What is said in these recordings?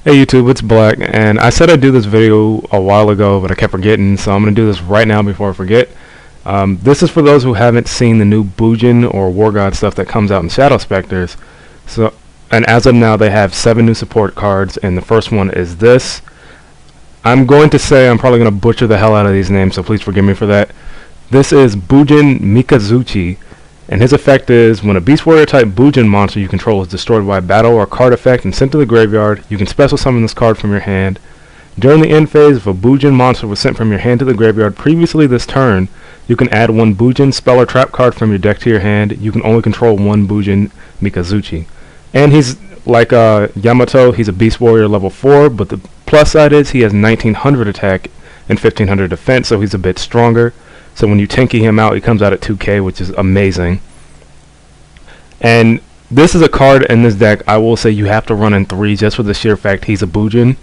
Hey YouTube, it's Black, and I said I'd do this video a while ago, but I kept forgetting, so I'm going to do this right now before I forget. This is for those who haven't seen the new Bujin or War God stuff that comes out in Shadow Specters. And as of now, they have 7 new support cards, and the first one is this. I'm going to say I'm probably going to butcher the hell out of these names, so please forgive me for that. This is Bujin Mikazuchi, and his effect is, when a Beast Warrior type Bujin monster you control is destroyed by a battle or card effect and sent to the graveyard, you can special summon this card from your hand. During the end phase, if a Bujin monster was sent from your hand to the graveyard previously this turn, you can add 1 Bujin spell or trap card from your deck to your hand. You can only control 1 Bujin Mikazuchi. And he's like Yamato, he's a Beast Warrior level 4, but the plus side is he has 1900 attack and 1500 defense, so he's a bit stronger. So when you tanky him out, he comes out at 2k, which is amazing. And this is a card in this deck I will say you have to run in 3 just for the sheer fact he's a Bujin.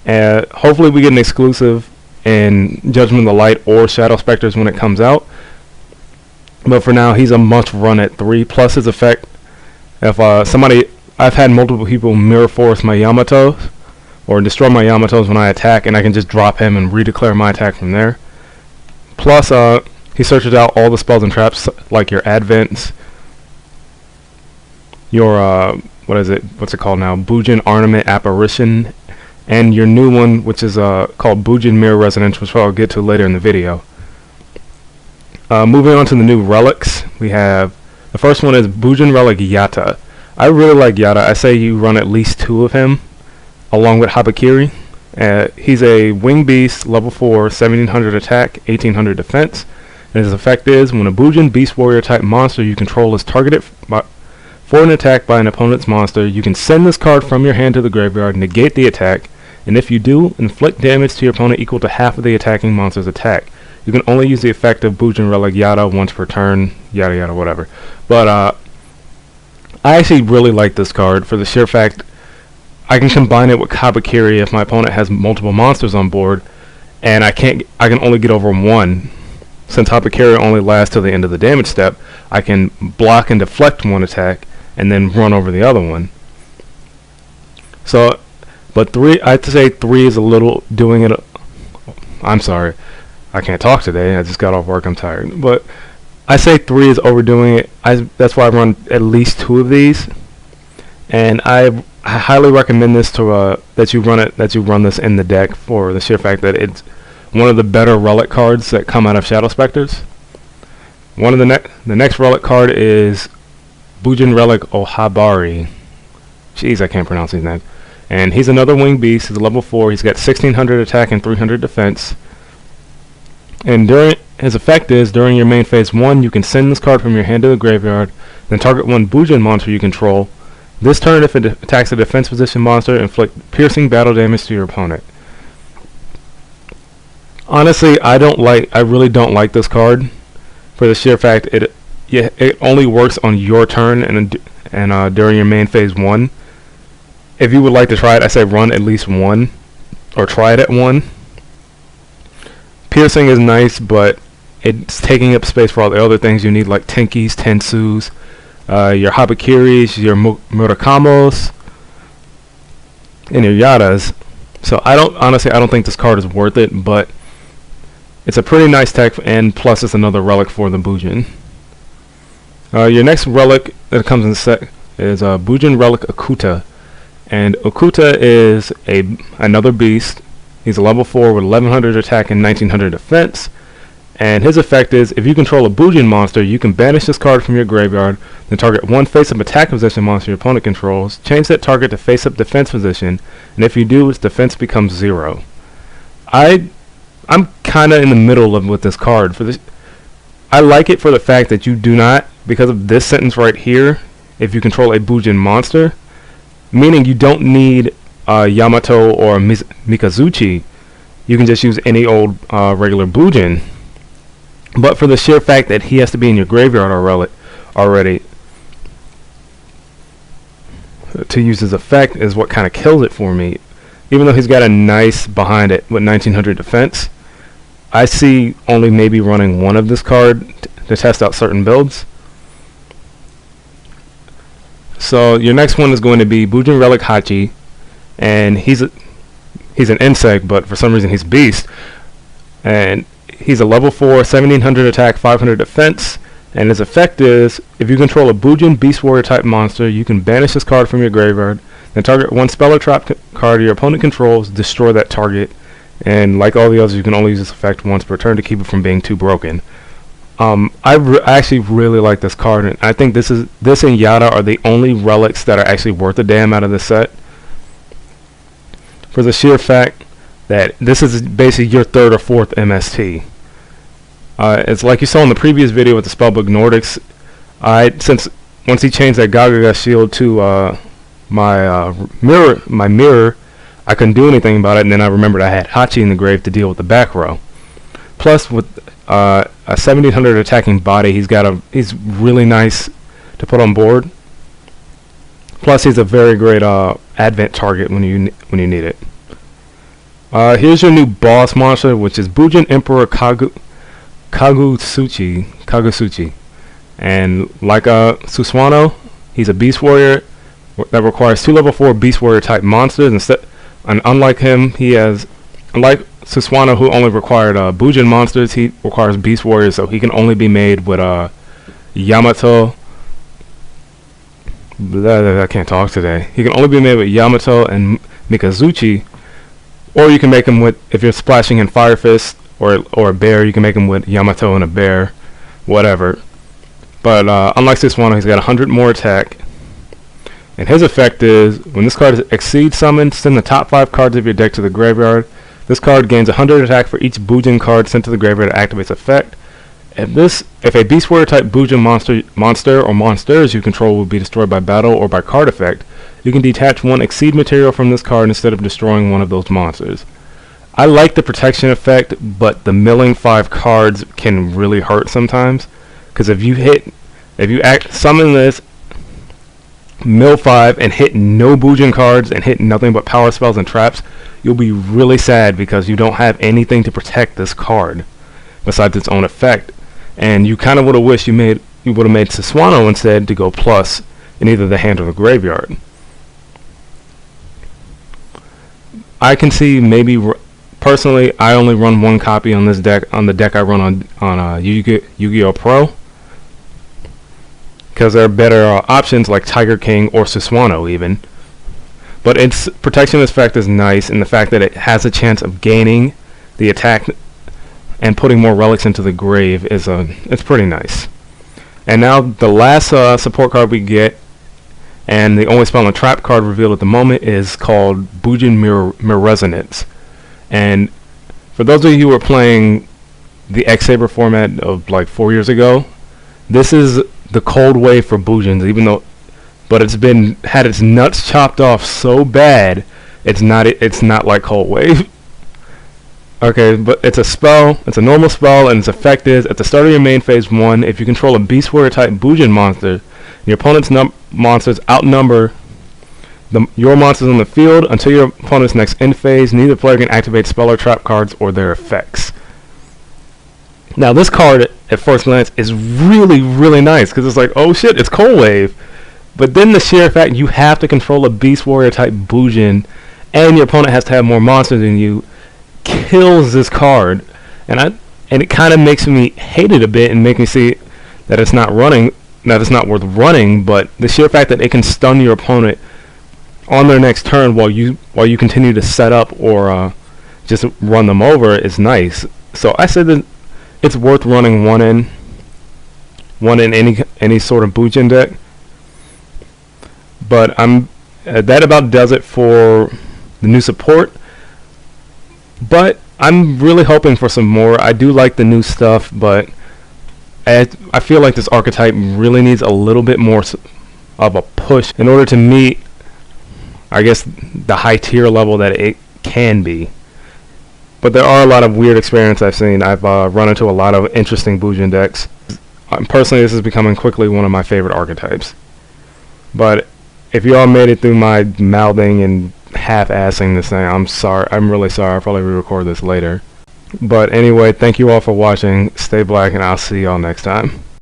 Hopefully we get an exclusive in Judgment of the Light or Shadow Specters when it comes out. But for now, he's a must run at 3, plus his effect. If I've had multiple people mirror force my Yamatos, or destroy my Yamatos when I attack, and I can just drop him and redeclare my attack from there. Plus, he searches out all the spells and traps, like your Advents, your, what's it called now? Bujin Ornament Apparition, and your new one, which is called Bujin Mirror Resonance, which I'll get to later in the video. Moving on to the new relics, we have, the first one is Bujin Relic Yata. I really like Yata. I say you run at least 2 of him, along with Habari. He's a wing beast, level 4, 1700 attack, 1800 defense, and his effect is, when a Bujin Beast Warrior type monster you control is targeted for an attack by an opponent's monster, you can send this card from your hand to the graveyard, negate the attack, and if you do, inflict damage to your opponent equal to half of the attacking monster's attack. You can only use the effect of Bujin Relic Yata once per turn, yada yada whatever. But I actually really like this card for the sheer fact I can combine it with Habari if my opponent has multiple monsters on board, and I can only get over 1. Since Habari only lasts till the end of the damage step, I can block and deflect 1 attack and then run over the other one. So, but 3, I'd say 3 is a little doing it. I'm sorry, I can't talk today. I just got off work. I'm tired. But I say 3 is overdoing it. That's why I run at least 2 of these, and I highly recommend this to that you run this in the deck for the sheer fact that it's one of the better relic cards that come out of Shadow Specters. The next relic card is Bujin Relic Habari. Jeez, I can't pronounce his name. And he's another wing beast. He's a level 4. He's got 1600 attack and 300 defense. And his effect is, during your main phase 1, you can send this card from your hand to the graveyard, then target 1 Bujin monster you control. This turn, if it attacks a defense position monster, inflict piercing battle damage to your opponent. Honestly, I really don't like this card for the sheer fact it only works on your turn and during your main phase 1. If you would like to try it, I say run at least 1 or try it at 1. Piercing is nice, but it's taking up space for all the other things you need, like Tenkis, Tensus, your Habakiris, your Murakamos, and your Yatas. So I don't think this card is worth it, but it's a pretty nice tech, and plus it's another relic for the Bujin. Your next relic that comes in the set is Bujin Relic Acuta, and Acuta is another beast. He's a level 4 with 1100 attack and 1900 defense. And his effect is, if you control a Bujin monster, you can banish this card from your graveyard, then target 1 face-up attack position monster your opponent controls, change that target to face-up defense position, and if you do, its defense becomes 0. I'm kinda in the middle with this card. I like it for the fact that you do not, because of this sentence right here, if you control a Bujin monster, meaning you don't need Yamato or Mikazuchi, you can just use any old regular Bujin. But for the sheer fact that he has to be in your graveyard already to use his effect is what kind of kills it for me. Even though he's got a nice behind it with 1900 defense, I see only maybe running 1 of this card to test out certain builds. So your next one is going to be Bujin Relic Hachi. and he's an insect, but for some reason he's beast, and he's a level 4, 1700 attack, 500 defense, and his effect is, if you control a Bujin Beast Warrior type monster, you can banish this card from your graveyard, then target one spell or trap card your opponent controls, destroy that target, and like all the others, you can only use this effect once per turn to keep it from being too broken. I actually really like this card, and I think this and Yada are the only relics that are actually worth a damn out of this set, for the sheer fact that this is basically your third or fourth MST. It's like you saw in the previous video with the Spellbook Nordics. Since once he changed that Gaga shield to my mirror, I couldn't do anything about it, and then I remembered I had Hachi in the grave to deal with the back row. Plus, with a 1700 attacking body, he's really nice to put on board. Plus, he's a very great advent target when you need it. Here's your new boss monster, which is Bujin Emperor Kagusuchi, and like Suswano, he's a beast warrior that requires 2 level 4 beast warrior type monsters. And unlike him, unlike Suswano, who only required Bujin monsters, he requires beast warriors, so he can only be made with Yamato. I can't talk today. He can only be made with Yamato and Mikazuchi, or you can make him with, if you're splashing in Fire Fist or a bear, you can make him with Yamato and a bear, whatever. But unlike Suswano, he's got 100 more attack. And his effect is, when this card exceeds summon, send the top 5 cards of your deck to the graveyard. This card gains 100 attack for each Bujin card sent to the graveyard that activates effect. If a Beast Warrior type Bujin monster or monsters you control will be destroyed by battle or by card effect, you can detach one Exceed material from this card instead of destroying one of those monsters. I like the protection effect, but the milling 5 cards can really hurt sometimes. Because if you summon this, mill 5 and hit no Bujin cards and hit nothing but power spells and traps, you'll be really sad because you don't have anything to protect this card besides its own effect. And you kind of would have wished you would have made Suswano instead to go plus in either the hand or the graveyard. I can see maybe, personally, I only run 1 copy on this deck, on the deck I run on Yu-Gi-Oh! Pro, because there are better options like Tiger King or Suswano even. But its protection effect is nice, and the fact that it has a chance of gaining the attack and putting more relics into the grave is it's pretty nice. And now the last support card we get, and the only spell and trap card revealed at the moment, is called Bujin Mirror Resonance. And for those of you who were playing the X-Saber format of like 4 years ago, this is the cold wave for Bujins, but it's had its nuts chopped off so bad, it's not like Cold Wave. Okay, but it's a spell, it's a normal spell, and its effect is, at the start of your main phase 1, if you control a Beast Warrior type Bujin monster, and your opponent's monsters outnumber your monsters on the field until your opponent's next end phase, neither player can activate spell or trap cards or their effects. Now this card, at first glance, is really, really nice, because it's like, oh shit, it's Cold Wave. But then the sheer fact you have to control a Beast Warrior type Bujin, and your opponent has to have more monsters than you, kills this card. And it kind of makes me hate it a bit and make me see that it's not worth running, but the sheer fact that it can stun your opponent on their next turn while you continue to set up or just run them over is nice. So I said that it's worth running one in any sort of Bujin deck. But that about does it for the new support. But I'm really hoping for some more. I do like the new stuff, but I feel like this archetype really needs a little bit more of a push in order to meet, I guess, the high tier level that it can be. But there are a lot of weird experiments I've seen. I've run into a lot of interesting Bujin decks. Personally, this is becoming quickly one of my favorite archetypes. But if you all made it through my mouthing and half-assing this thing, I'm sorry. I'm really sorry. I'll probably re-record this later. But anyway, thank you all for watching. Stay black, and I'll see y'all next time.